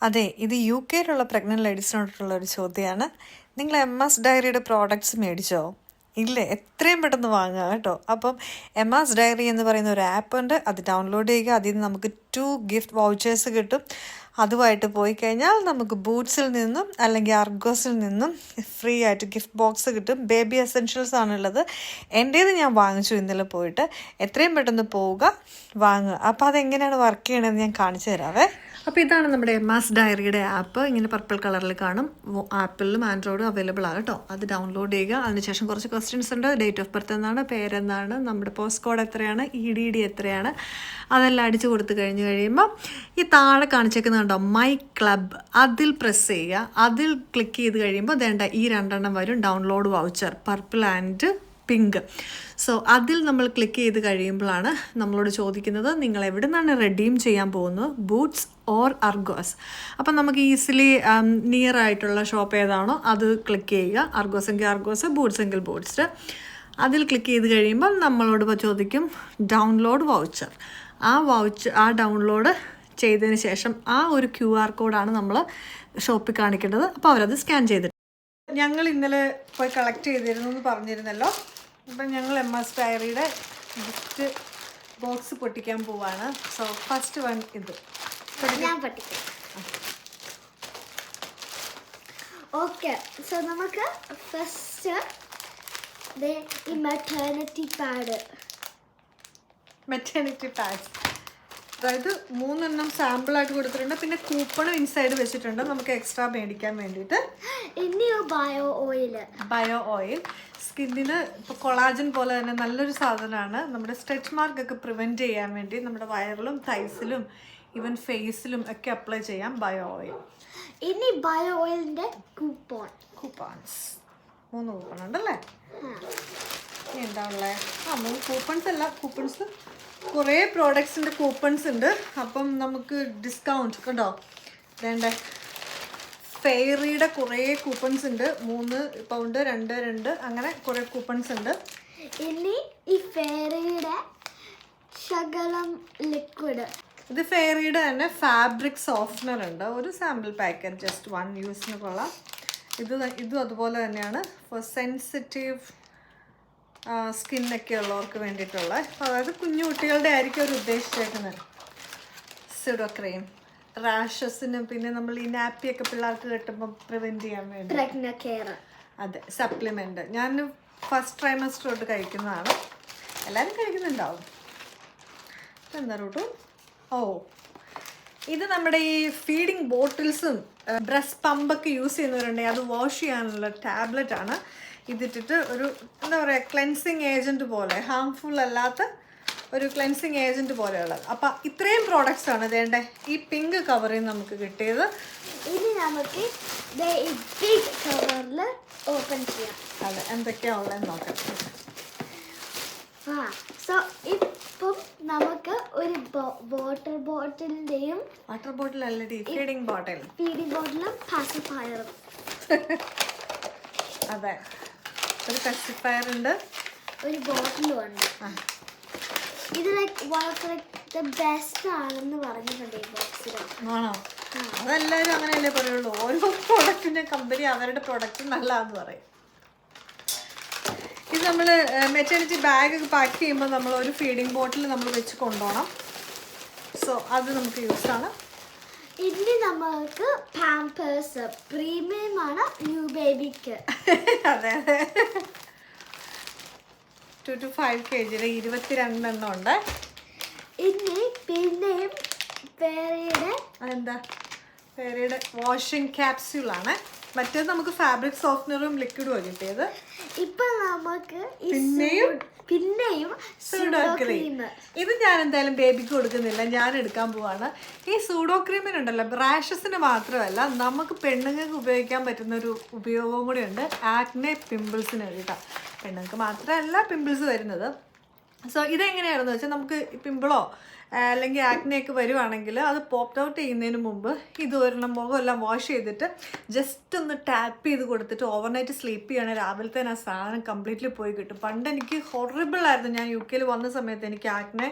അതെ, ഇത് യുകെയിലുള്ള പ്രഗ്നന്റ് ലേഡീസിനോടുള്ള ഒരു ചോദ്യമാണ്. നിങ്ങൾ എസ് ഡയറിയുടെ പ്രോഡക്ട്സ് മേടിച്ചോ? ഇല്ലേ? എത്രയും പെട്ടെന്ന് വാങ്ങുക കേട്ടോ. അപ്പം എസ് ഡയറി എന്ന് പറയുന്ന ഒരു ആപ്പ് ഉണ്ട്, അത് ഡൗൺലോഡ് ചെയ്യുക. അതിൽ നിന്ന് നമുക്ക് 2 ഗിഫ്റ്റ് വൗച്ചേഴ്സ് കിട്ടും. അതുമായിട്ട് പോയി കഴിഞ്ഞാൽ നമുക്ക് ബൂട്ട്സിൽ നിന്നും അല്ലെങ്കിൽ അർഗോസിൽ നിന്നും ഫ്രീ ആയിട്ട് ഗിഫ്റ്റ് ബോക്സ് കിട്ടും. ബേബി എസെൻഷ്യൽസ് ആണുള്ളത്. എൻ്റേത് ഞാൻ വാങ്ങിച്ചു ഇന്നലെ പോയിട്ട്. എത്രയും പെട്ടെന്ന് പോവുക, വാങ്ങുക. അപ്പോൾ അതെങ്ങനെയാണ് വർക്ക് ചെയ്യണമെന്ന് ഞാൻ കാണിച്ചു തരാവേ. അപ്പോൾ ഇതാണ് നമ്മുടെ എസ് ഡയറിയുടെ ആപ്പ്. ഇങ്ങനെ പർപ്പിൾ കളറിൽ കാണും. ആപ്പിളിലും ആൻഡ്രോയിഡും അവൈലബിൾ ആണ് കേട്ടോ. അത് ഡൗൺലോഡ് ചെയ്യുക. അതിനുശേഷം കുറച്ച് ക്വസ്റ്റ്യൻസ് ഉണ്ട്. ഡേറ്റ് ഓഫ് ബർത്ത് എന്നാണ്, പേരെന്താണ്, നമ്മുടെ പോസ്റ്റ് കോഡ് എത്രയാണ്, EDD എത്രയാണ്, അതെല്ലാം അടിച്ചു കൊടുത്തു കഴിയുമ്പോൾ ഈ താഴെ കാണിച്ചേക്കുന്നുണ്ടോ മൈ ക്ലബ്, അതിൽ പ്രസ് ചെയ്യുക. അതിൽ ക്ലിക്ക് ചെയ്ത് കഴിയുമ്പോൾ വേണ്ട ഈ 2 എണ്ണം വരും. Download voucher, purple and pink. So അതിൽ നമ്മൾ ക്ലിക്ക് ചെയ്ത് കഴിയുമ്പോഴാണ് നമ്മളോട് ചോദിക്കുന്നത് നിങ്ങൾ എവിടെ നിന്നാണ് റെഡീം ചെയ്യാൻ പോകുന്നത്, ബൂട്ട്സ് ഓർ അർഗോസ്. അപ്പം നമുക്ക് ഈസിലി നിയർ ആയിട്ടുള്ള ഷോപ്പ് ഏതാണോ അത് ക്ലിക്ക് ചെയ്യുക. അർഗോസ് എങ്കിൽ അർഗോസ്, ബൂട്ട്സ് എങ്കിൽ ബൂട്ട്സ്. അതിൽ ക്ലിക്ക് ചെയ്ത് കഴിയുമ്പോൾ നമ്മളോട് ചോദിക്കും ഡൗൺലോഡ് വൗച്ചർ. ആ ഡൗൺലോഡ് ചെയ്തതിന് ശേഷം ആ ഒരു QR കോഡാണ് നമ്മൾ ഷോപ്പിൽ കാണിക്കേണ്ടത്. അപ്പോൾ അവരത് സ്കാൻ ചെയ്തിട്ട് ഞങ്ങൾ ഇന്നലെ പോയി കളക്ട് ചെയ്തിരുന്നു എന്ന് പറഞ്ഞിരുന്നല്ലോ. അപ്പം ഞങ്ങൾ എസ് ഡയറിയുടെ ഗിഫ്റ്റ് ബോക്സ് പൊട്ടിക്കാൻ പോവാണ്. സോ ഫസ്റ്റ് വൺ ഇത് ഞാൻ പൊട്ടിക്കാം. ഓക്കെ, സോ നമുക്ക് ഫസ്റ്റ് ഈ മെറ്റേണിറ്റി പാഡ്സ്, അതായത് 3 എണ്ണം സാമ്പിളായിട്ട് കൊടുത്തിട്ടുണ്ട്. പിന്നെ കൂപ്പണും ഇൻസൈഡ് വെച്ചിട്ടുണ്ട് നമുക്ക് എക്സ്ട്രാ മേടിക്കാൻ വേണ്ടിയിട്ട്. ഇനി ബയോ ഓയിൽ സ്കിന്നിന് ഇപ്പോൾ കൊളാജൻ പോലെ തന്നെ നല്ലൊരു സാധനമാണ്. നമ്മുടെ സ്ട്രെച്ച് മാർക്കൊക്കെ പ്രിവെൻറ്റ് ചെയ്യാൻ വേണ്ടി നമ്മുടെ വയറിലും തൈസിലും ഈവൻ ഫേസിലും ഒക്കെ അപ്ലൈ ചെയ്യാം ബയോ ഓയിൽ. ഇനി ബയോ ഓയിലിൻ്റെ കൂപ്പൺസ് 3 കൂപ്പൺ ഉണ്ടല്ലേ? ഇനി എന്താ ഉള്ളത്? 3 കൂപ്പൺസ് അല്ല, കൂപ്പൺസ് കുറേ പ്രോഡക്ട്സിൻ്റെ കൂപ്പൺസ് ഉണ്ട്. അപ്പം നമുക്ക് ഡിസ്കൗണ്ട് കണ്ടോ വേണ്ട. ഫെയറിയുടെ കുറേ കൂപ്പൺസ് ഉണ്ട്. 3 പൗണ്ട് 2 അങ്ങനെ കുറേ കൂപ്പൺസ് ഉണ്ട്. ഇനി ഈ ഫെയറിയുടെ ശകലം ലിക്വിഡ്, ഇത് ഫെയറിയുടെ തന്നെ ഫാബ്രിക് സോഫ്റ്റ്നർ ഉണ്ട്. ഒരു സാമ്പിൾ പാക്കറ്റ് ജസ്റ്റ് 1 യൂസിന് കൊള്ളാം. ഇതും അതുപോലെ തന്നെയാണ് ഫോർ സെൻസിറ്റീവ് സ്കിന്നൊക്കെ ഉള്ളവർക്ക് വേണ്ടിയിട്ടുള്ള, അതായത് കുഞ്ഞു കുട്ടികളുടെ ആയിരിക്കും അവർ ഉദ്ദേശിച്ചേക്കുന്നത്. സ്യൂഡോ ക്രീം റാഷസിനും പിന്നെ നമ്മൾ ഈ നാപ്പിയൊക്കെ പിള്ളേർക്ക് കെട്ടുമ്പോൾ പ്രിവെൻറ്റ് ചെയ്യാൻ വേണ്ടി. അതെ, സപ്ലിമെൻറ്റ്. ഞാൻ ഫസ്റ്റ് ട്രൈമസ്റ്റർ തൊട്ട് കഴിക്കുന്നതാണ്. എല്ലാവരും കഴിക്കുന്നുണ്ടാവും. എന്താ റൂട്ടു? ഇത് നമ്മുടെ ഈ ഫീഡിങ് ബോട്ടിൽസും ബ്രസ്റ്റ് പമ്പൊക്കെ യൂസ് ചെയ്യുന്നവരുണ്ടെങ്കിൽ അത് വാഷ് ചെയ്യാനുള്ള ടാബ്ലറ്റ് ആണ്. ഇതിട്ടിട്ട് ഒരു എന്താ പറയുക ക്ലെൻസിങ് ഏജൻറ്റ് പോലെ, ഹാംഫുൾ അല്ലാത്ത ഒരു ക്ലെൻസിങ് ഏജൻറ്റ് പോലെയുള്ളത്. അപ്പം ഇത്രയും പ്രോഡക്റ്റ്സ് ആണ് വേണ്ട ഈ പിങ്ക് കവറിൽ നമുക്ക് കിട്ടിയത്. ഇനി നമുക്ക് ബിഗ് കവറിൽ ഓപ്പൺ ചെയ്യാം. അതെ, എന്തൊക്കെയാ ഉള്ളതെന്ന് നോക്കാം. സോ ഇപ്പം നമുക്ക് ഒരു വാട്ടർ ബോട്ടിലിൻ്റെയും വാട്ടർ ബോട്ടിൽ അല്ലടി, ഫീഡിങ് ബോട്ടിലും പാസിഫയറും. അതെ, ഒരു പാസിഫയർ ഉണ്ട്, ഒരു ബോട്ടിലും ഉണ്ട്. ഇത് ദ ബെസ്റ്റ് ആണെന്ന് പറഞ്ഞിട്ടുണ്ട് ഈ ബോക്സിൽ. ആണോ? അതെല്ലാവരും അങ്ങനെയല്ലേ പറയുള്ളൂ. ഓരോ പ്രോഡക്റ്റിൻ്റെ കമ്പനി അവരുടെ പ്രോഡക്റ്റ് നല്ലതാന്ന് പറയും. ഇത് നമ്മൾ മെറ്റേണിറ്റി ബാഗ് പാക്ക് ചെയ്യുമ്പോൾ നമ്മൾ ഒരു ഫീഡിങ് ബോട്ടിൽ നമ്മൾ വെച്ച് കൊണ്ടുപോകണം. സോ അത് നമുക്ക് യൂസാണ്. ഇനി നമുക്ക് പാമ്പേഴ്സ് പ്രീമിയം ആണ് ന്യൂ ബേബിക്ക്. അതെ അതെ, 2 to 5 kg 22 എണ്ണം ഉണ്ട്. ഇനി പിന്നെയും ഫെയറിയുടെ വാഷിംഗ് ക്യാപ്സ്യൂളാണ്. മറ്റേത് നമുക്ക് ഫാബ്രിക് സോഫ്റ്റ്നറും ലിക്വിഡും കിട്ടിയത്. ഇപ്പൊ നമുക്ക് പിന്നെയും സൂഡോ ക്രീം. ഇത് ഞാൻ എന്തായാലും ബേബിക്ക് കൊടുക്കുന്നില്ല, ഞാൻ എടുക്കാൻ പോവാണ്. ഈ സൂഡോ ക്രീമിനുണ്ടല്ലോ റാഷസിന് മാത്രമല്ല നമുക്ക് പെണ്ണുങ്ങൾക്ക് ഉപയോഗിക്കാൻ പറ്റുന്ന ഒരു ഉപയോഗവും കൂടി ഉണ്ട്. ആക്നെ പിമ്പിൾസിന് വേണ്ടിയിട്ടാണ്. പെണ്ണുങ്ങൾക്ക് മാത്രമല്ല പിമ്പിൾസ് വരുന്നത്. സോ ഇതെങ്ങനെയാണെന്ന് വെച്ചാൽ നമുക്ക് പിമ്പിളോ അല്ലെങ്കിൽ ആക്നെയൊക്കെ വരുവാണെങ്കിൽ അത് പോപ്റ്റ് ഔട്ട് ചെയ്യുന്നതിന് മുമ്പ് ഇത് ഒരെണ്ണം മുഖമെല്ലാം വാഷ് ചെയ്തിട്ട് ജസ്റ്റ് ഒന്ന് ടാപ്പ് ചെയ്ത് കൊടുത്തിട്ട് ഓവർനൈറ്റ് സ്ലീപ്പ് ചെയ്യുകയാണെങ്കിൽ രാവിലത്തേന് ആ സാധനം കംപ്ലീറ്റ്ലി പോയി കിട്ടും. പണ്ട് എനിക്ക് ഹൊറിബിൾ ആയിരുന്നു. ഞാൻ UK വന്ന സമയത്ത് എനിക്ക് ആക്നെ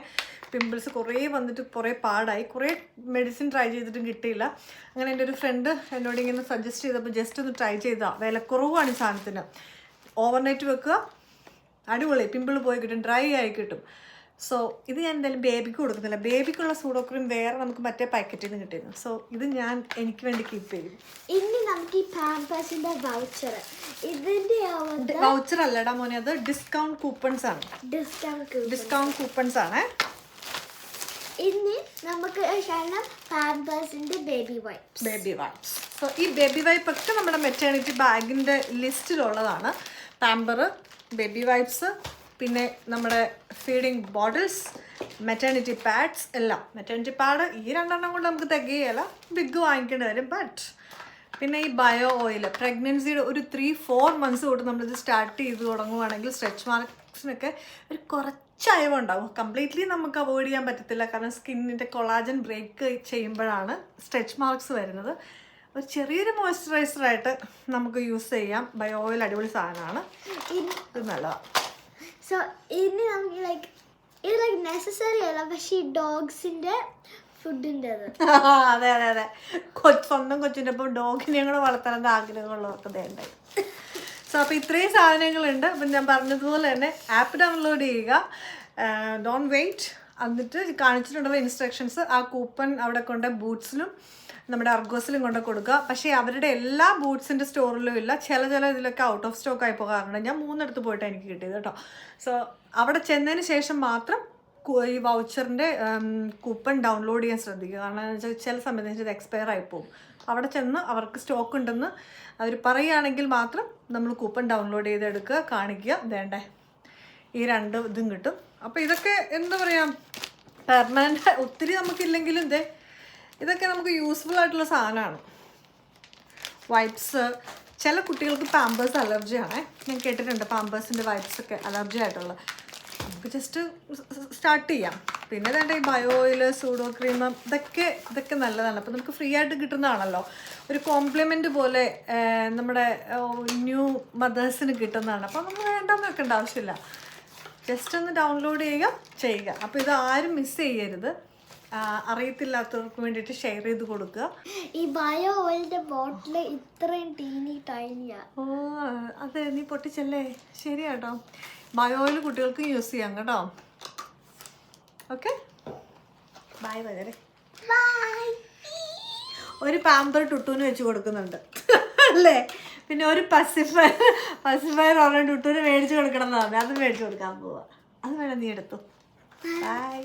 പിമ്പിൾസ് കുറേ വന്നിട്ട് കുറേ പാടായി, കുറേ മെഡിസിൻ ട്രൈ ചെയ്തിട്ടും കിട്ടിയില്ല. അങ്ങനെ എൻ്റെ ഒരു ഫ്രണ്ട് എന്നോട് ഇങ്ങനെ സജസ്റ്റ് ചെയ്തപ്പോൾ ജസ്റ്റ് ഒന്ന് ട്രൈ ചെയ്താൽ, വിലക്കുറവാണ് ഈ സാധനത്തിന്. ഓവർനൈറ്റ് വെക്കുക, അടിപൊളി, പിമ്പിൾ പോയി കിട്ടും, ഡ്രൈ ആയി കിട്ടും. സോ ഇത് ഞാൻ എന്തായാലും ബേബിക്ക് കൊടുക്കുന്നില്ല. ബേബിക്കുള്ള സൂഡോ ക്രീം വേറെ നമുക്ക് മറ്റേ പാക്കറ്റിൽ നിന്ന് കിട്ടിയിരുന്നു. സോ ഇത് ഞാൻ എനിക്ക് വേണ്ടി കീപ്പ് ചെയ്യും. ഇനി നമുക്ക് ഈ പാമ്പേഴ്സിന്റെ വൗച്ചർ, ഇതിന്റെ വൗച്ചർ അല്ലടാ മോനെ, അത് ഡിസ്കൗണ്ട് കൂപ്പൺസ് ആണ്. ഡിസ്കൗണ്ട് കൂപ്പൺസ് ആണ്. ഇനി നമുക്ക് പാമ്പേഴ്സിന്റെ ബേബി വൈപ്സ്. സോ ഈ ബേബി വൈപ്പ് ഒക്കെ നമ്മുടെ മെറ്റേണിറ്റി ബാഗിൻ്റെ ലിസ്റ്റിലുള്ളതാണ്. പാമ്പർ, ബേബി വൈപ്സ്, പിന്നെ നമ്മുടെ ഫീഡിങ് ബോട്ടിൽസ്, മെറ്റേണിറ്റി പാഡ്സ് എല്ലാം. മെറ്റേണിറ്റി പാഡ് ഈ 2 എണ്ണം കൊണ്ട് നമുക്ക് തികയല്ല, ബിഗ് വാങ്ങിക്കേണ്ടി വരും. ബട്ട് പിന്നെ ഈ ബയോ ഓയിൽ, പ്രഗ്നൻസിയുടെ ഒരു 3-4 മന്ത്സ് തൊട്ട് നമ്മളിത് സ്റ്റാർട്ട് ചെയ്ത് തുടങ്ങുവാണെങ്കിൽ സ്ട്രെച്ച് മാർക്സിനൊക്കെ ഒരു കുറച്ച് അയവുണ്ടാവും. കംപ്ലീറ്റ്ലി നമുക്ക് അവോയ്ഡ് ചെയ്യാൻ പറ്റത്തില്ല, കാരണം സ്കിന്നിൻ്റെ കൊളാജൻ ബ്രേക്ക് ചെയ്യുമ്പോഴാണ് സ്ട്രെച്ച് മാർക്സ് വരുന്നത്. ഒരു ചെറിയൊരു മോയ്സ്ചറൈസറായിട്ട് നമുക്ക് യൂസ് ചെയ്യാം. ബയോ ഓയിൽ അടിപൊളി സാധനമാണ്, ഇത് നല്ലതാണ്. സോ ഇനി നമുക്ക് ഇത് നെസസറി അല്ല, പക്ഷേ ഈ ഡോഗ്സിന്റെ ഫുഡിൻ്റെത്. അതെ അതെ അതെ, സ്വന്തം കൊച്ചിൻ്റെ ഒപ്പം ഡോഗിനെയും കൂടെ വളർത്തണമെന്ന് ആഗ്രഹമുള്ളവർക്ക് ഉണ്ടായി. സോ അപ്പോൾ ഇത്രയും സാധനങ്ങളുണ്ട്. അപ്പം ഞാൻ പറഞ്ഞതുപോലെ തന്നെ ആപ്പ് ഡൗൺലോഡ് ചെയ്യുക, ഡോണ്ട് വെയിറ്റ്. എന്നിട്ട് കാണിച്ചിട്ടുള്ള ഇൻസ്ട്രക്ഷൻസ് ആ കൂപ്പൺ അവിടെ കൊണ്ട് ബൂട്ട്സിലും നമ്മുടെ അർഗോസിലും കൊണ്ട് കൊടുക്കുക. പക്ഷേ അവരുടെ എല്ലാ ബൂട്ട്സിൻ്റെ സ്റ്റോറിലും ഇല്ല, ചില ഇതിലൊക്കെ ഔട്ട് ഓഫ് സ്റ്റോക്ക് ആയി പോകാറുണ്ട്. ഞാൻ 3 പോയിട്ട് എനിക്ക് കിട്ടിയത് കേട്ടോ. സോ അവിടെ ചെന്നതിന് ശേഷം മാത്രം ഈ വൗച്ചറിൻ്റെ കൂപ്പൺ ഡൗൺലോഡ് ചെയ്യാൻ ശ്രദ്ധിക്കുക. കാരണം എന്ന് വെച്ചാൽ ചില സമയത്ത് ഇത് എക്സ്പയർ ആയി പോകും. അവിടെ ചെന്ന് അവർക്ക് സ്റ്റോക്ക് ഉണ്ടെന്ന് അവർ പറയുകയാണെങ്കിൽ മാത്രം നമ്മൾ കൂപ്പൺ ഡൗൺലോഡ് ചെയ്തെടുക്കുക, കാണിക്കുക. വേണ്ടേ ഈ 2 ഇതും കിട്ടും. അപ്പോൾ ഇതൊക്കെ എന്താ പറയുക, പെർമനൻ്റ് ഒത്തിരി നമുക്കില്ലെങ്കിലും ഇതൊക്കെ നമുക്ക് യൂസ്ഫുൾ ആയിട്ടുള്ള സാധനമാണ്. വൈപ്സ്, ചില കുട്ടികൾക്ക് പാമ്പേഴ്സ് അലർജിയാണേ, ഞാൻ കേട്ടിട്ടുണ്ട്. പാമ്പേഴ്സിൻ്റെ വൈപ്സൊക്കെ അലർജി ആയിട്ടുള്ള നമുക്ക് ജസ്റ്റ് സ്റ്റാർട്ട് ചെയ്യാം. പിന്നെ വേണ്ട ഈ ബയോ ഓയിൽ, സൂഡോ ക്രീം, ഇതൊക്കെ നല്ലതാണ്. അപ്പോൾ നമുക്ക് ഫ്രീ ആയിട്ട് കിട്ടുന്നതാണല്ലോ, ഒരു കോംപ്ലിമെൻറ്റ് പോലെ നമ്മുടെ ന്യൂ മദേഴ്സിന് കിട്ടുന്നതാണ്. അപ്പോൾ നമ്മൾ വേണ്ടെന്ന് വെക്കേണ്ട ആവശ്യമില്ല, ജസ്റ്റ് ഒന്ന് ഡൗൺലോഡ് ചെയ്യുക. അപ്പോൾ ഇത് ആരും മിസ് ചെയ്യരുത്. അറിയത്തില്ലാത്തവർക്ക് വേണ്ടിയിട്ട് ഷെയർ ചെയ്ത് കൊടുക്കുക. ഈ ബയോ ഓയിലിന്റെ ബോട്ടിൽ ഇത്രയും ടൈനിയാ. ഓ അതെ, നീ പൊട്ടിച്ചല്ലേ, ശരിയാട്ടോ. ബയോ ഓയിൽ കുട്ടികൾക്ക് യൂസ് ചെയ്യാം കേട്ടോ. ഓക്കെ, ബൈ വരെ. ഒരു പാമ്പർ ടുട്ടൂന് വെച്ച് കൊടുക്കുന്നുണ്ട് അല്ലേ, പിന്നെ ഒരു പസിഫയർ ഓരോ ടുട്ടൂന് മേടിച്ച് കൊടുക്കണം എന്ന് പറഞ്ഞു, അത് മേടിച്ച് കൊടുക്കാൻ പോവാ. അത് വേണം, നീ എടുത്തു. ബൈ.